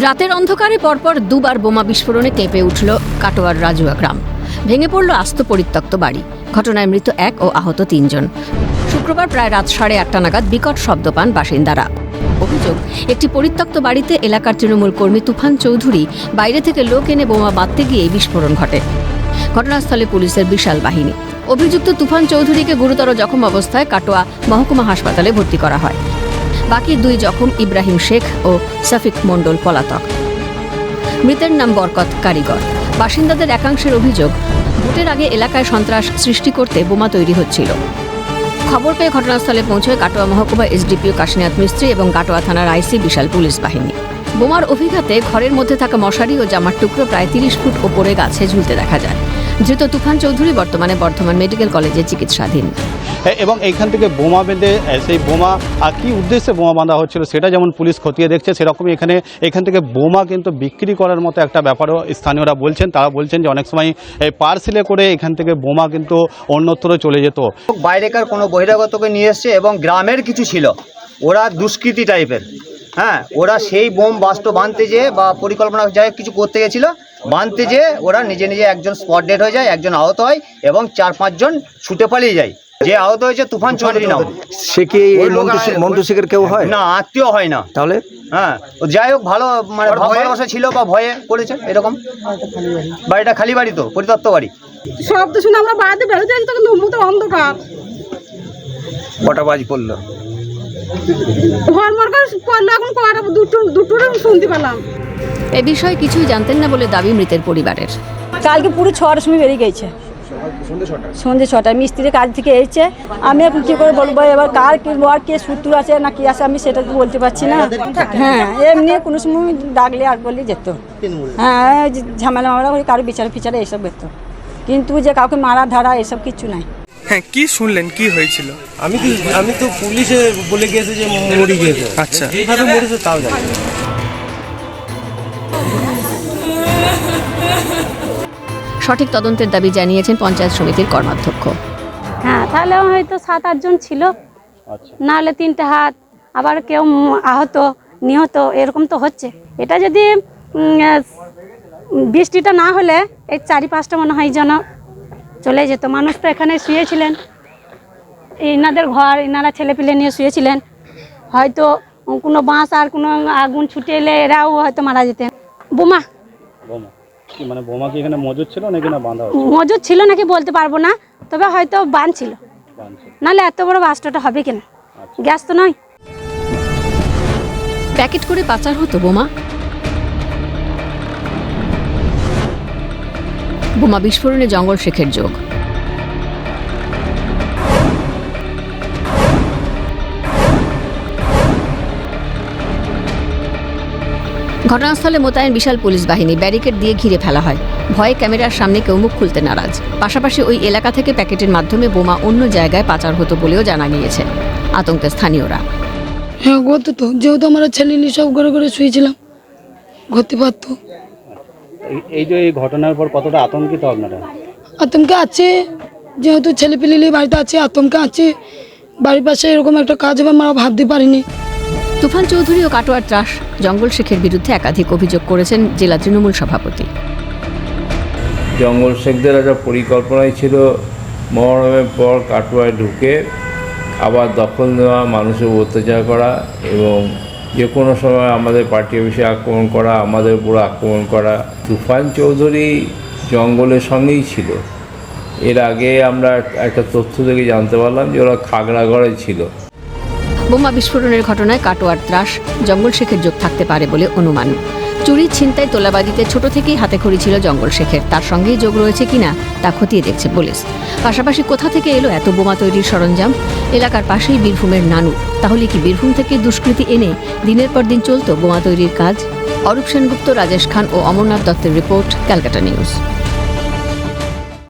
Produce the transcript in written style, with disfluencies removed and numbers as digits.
রাতের অন্ধকারে পরপর দুবার বোমা বিস্ফোরণে কেঁপে উঠল কাটোয়ার রাজুয়া গ্রাম। ভেঙে পড়ল আস্ত পরিত্যক্ত বাড়ি। ঘটনায় মৃত 1 ও আহত 3 জন। শুক্রবার প্রায় রাত 8:30 নাগাদ বিকট শব্দ পান বাসিন্দারা। অভিযোগ, একটি পরিত্যক্ত বাড়িতে এলাকার তৃণমূল কর্মী তুফান চৌধুরী বাইরে থেকে লোক এনে বোমা বাঁধতে গিয়ে বিস্ফোরণ ঘটে। ঘটনাস্থলে পুলিশের বিশাল বাহিনী। অভিযুক্ত তুফান চৌধুরীকে গুরুতর জখম অবস্থায় কাটোয়া মহকুমা হাসপাতালে ভর্তি করা হয়। বাকি 2 জখম ইব্রাহিম শেখ ও সফিক মণ্ডল পলাতক। মৃতের নাম বরকত কারিগর। বাসিন্দাদের একাংশের অভিযোগ, ভোটের আগে এলাকায় সন্ত্রাস সৃষ্টি করতে বোমা তৈরি হচ্ছিল। খবর পেয়ে ঘটনাস্থলে পৌঁছয় কাটোয়া মহকুমা এসডিপিও কাশীনাথ মিস্ত্রি এবং কাটোয়া থানার আইসি বিশাল পুলিশ বাহিনী। বোমার অভিঘাতে ঘরের মধ্যে থাকা মশারি ও জামার টুকরো প্রায় 30 ফুট ওপরে গাছে ঝুলতে দেখা যায়। ধৃত তুফান চৌধুরী বর্তমানে বর্ধমান মেডিকেল কলেজে চিকিৎসাধীন। এবং এইখান থেকে বোমা বেঁধে সেই বোমা কি উদ্দেশ্যে বোমা বাঁধা হচ্ছিল সেটা যেমন পুলিশ খতিয়ে দেখছে, সেরকমই এখান থেকে বোমা কিন্তু বিক্রি করার মতো একটা ব্যাপারও স্থানীয়রা বলছেন। তারা বলছেন যে অনেক সময় পার্সেলে করে এখান থেকে বোমা কিন্তু অন্যত্র চলে যেত। বাইরেকার কোনো বহিরাগতকে নিয়ে এসছে এবং গ্রামের কিছু ছিল, ওরা দুষ্কৃতী টাইপের। হ্যাঁ, ওরা সেই বোম বাস্টো বাঁধতে যেয়ে বা পরিকল্পনা যাই কিছু করতে গেছিল, বাঁধতে যেয়ে ওরা নিজে একজন স্পট ডেড হয়ে যায়, একজন আহত হয় এবং 4-5 জন ছুটে পালিয়ে যায়। যে আহত হয়েছে তুফান চৌধুরী নাম। সে কি মন্টু শেখের কেউ হয় না, আত্মীয় হয় না। তাহলে হ্যাঁ, যাই হোক, ভালো মানে ভালোবাসা ছিল বা ভয়ে করেছে এরকম। বাড়িটা খালি বাড়ি, তো পরিত্যক্ত বাড়ি। শব্দ শুনে আমরা বাড়িতে বেরোতে তখন মুহূর্তে অন্ধকার। কটা বাজ পড়লো? ঘর মরকার পড়লো, এখন কটা দুটো শুনতে পেলাম। এ বিষয়ে কিছুই জানতেন না বলে দাবি মৃতের পরিবারের। কালকে পুরো 6টার সময় বেরিয়ে গেছে, সন্ধ্যে 6টায় মিস্ত্রির কাজ থেকে এসেছে। আমি এখন কী করে বলবো, এবার কার কি আর কে সূত্র আছে না কি আছে আমি সেটা তো বলতে পারছি না। হ্যাঁ, এমনি কোনো সময় ডাকলে আর বললে যেত। হ্যাঁ, ঝামেলা মামলা করে কারো বিচারে ফিচারে এসব যেত, কিন্তু যে কাউকে মারা ধারা এসব কিছু নাই। হ্যাঁ, কি শুনলেন, কি হয়েছিল? আমি তো পুলিশে বলে গিয়েছে যে মরে গিয়েছে। আচ্ছা, কিভাবে মরেছে তাও জানি না। সঠিক তদন্তের দাবি জানিয়েছেন পঞ্চায়েত সমিতির কর্মাধ্যক্ষ। হ্যাঁ, তাহলে হয়তো 7-8 জন ছিল, নাহলে 3টে হাত, আবার কেউ আহত নিহত এরকম তো হচ্ছে। এটা যদি বৃষ্টিটা না হলে এই 4-5টা মনে হয় যেন চলে যেত। মানুষ তো এখানে শুয়েছিলেন, এনাদের ঘর, এনারা ছেলেপিলে নিয়ে শুয়েছিলেন। হয়তো কোনো বাঁশ আর কোনো আগুন ছুটে এলে এরাও হয়তো মারা যেতেন। বোমা মানে বোমা কি এখানে মজুদ ছিল নাকি না বাঁধা? মজুদ ছিল নাকি বলতে পারবো না, তবে হয়তো বান ছিল, নাহলে এত বড় বাস্টটা হবে কিনা। গ্যাস তো নয়। প্যাকেট করে পাচার হতো বোমা। বোমা বিস্ফোরণে জঙ্গল শেখের যোগ। ঘটনাস্থলে মোতায়েন বিশাল পুলিশ বাহিনী। ব্যারিকেড দিয়ে ঘিরে ফেলা হয়। ভয়ে ক্যামেরার সামনে কেউ মুখ খুলতে নারাজ। পাশাপাশি ওই এলাকা থেকে প্যাকেটের মাধ্যমে বোমা অন্য জায়গায় পাচার হতো বলেও জানা গিয়েছে। আতঙ্কে স্থানীয়রা। হ্যাঁ, হতো তো, যেহেতু আমরা ছেলে সব ঘরে ঘরে শুয়েছিলাম, ঘটতে পারত। এই যে এই ঘটনার পর কতটা আতঙ্কিত আপনারা? আতঙ্কে আছে, যেহেতু ছেলে পেলে বাড়িতে আছে, আতঙ্কে আছে। বাড়ির পাশে এরকম একটা কাজ হবে আমরা ভাবতে পারিনি। তুফান চৌধুরী ও কাটোয়ার ত্রাস জঙ্গল শেখের বিরুদ্ধে একাধিক অভিযোগ করেছেন জেলা তৃণমূল সভাপতি। জঙ্গল শেখদের একটা পরিকল্পনাই ছিল মহরমের পর কাটোয়ায় ঢুকে আবার দখল নেওয়া, মানুষের অত্যাচার করা এবং যে কোনো সময় আমাদের পার্টি অফিসে আক্রমণ করা, আমাদের উপর আক্রমণ করা। তুফান চৌধুরী জঙ্গলের সঙ্গেই ছিল। এর আগে আমরা একটা তথ্য থেকে জানতে পারলাম যে ওরা খাগড়াগড়ে ছিল। বোমা বিস্ফোরণের ঘটনায় কাটোয়ার ত্রাস জঙ্গল শেখের যোগ থাকতে পারে বলে অনুমান। চুরি, ছিনতাই, তোলাবাজিতে ছোট থেকেই হাতেখড়ি ছিল জঙ্গল শেখের। তার সঙ্গেই যোগ রয়েছে কিনা তা খতিয়ে দেখছে পুলিশ। পাশাপাশি কোথা থেকে এলো এত বোমা তৈরির সরঞ্জাম? এলাকার পাশেই বীরভূমের নানু। তাহলে কি বীরভূম থেকে দুষ্কৃতী এনে দিনের পর দিন চলত বোমা তৈরির কাজ? অরূপ সেনগুপ্ত, রাজেশ খান ও অমরনাথ দত্তের রিপোর্ট, ক্যালকাটা নিউজ।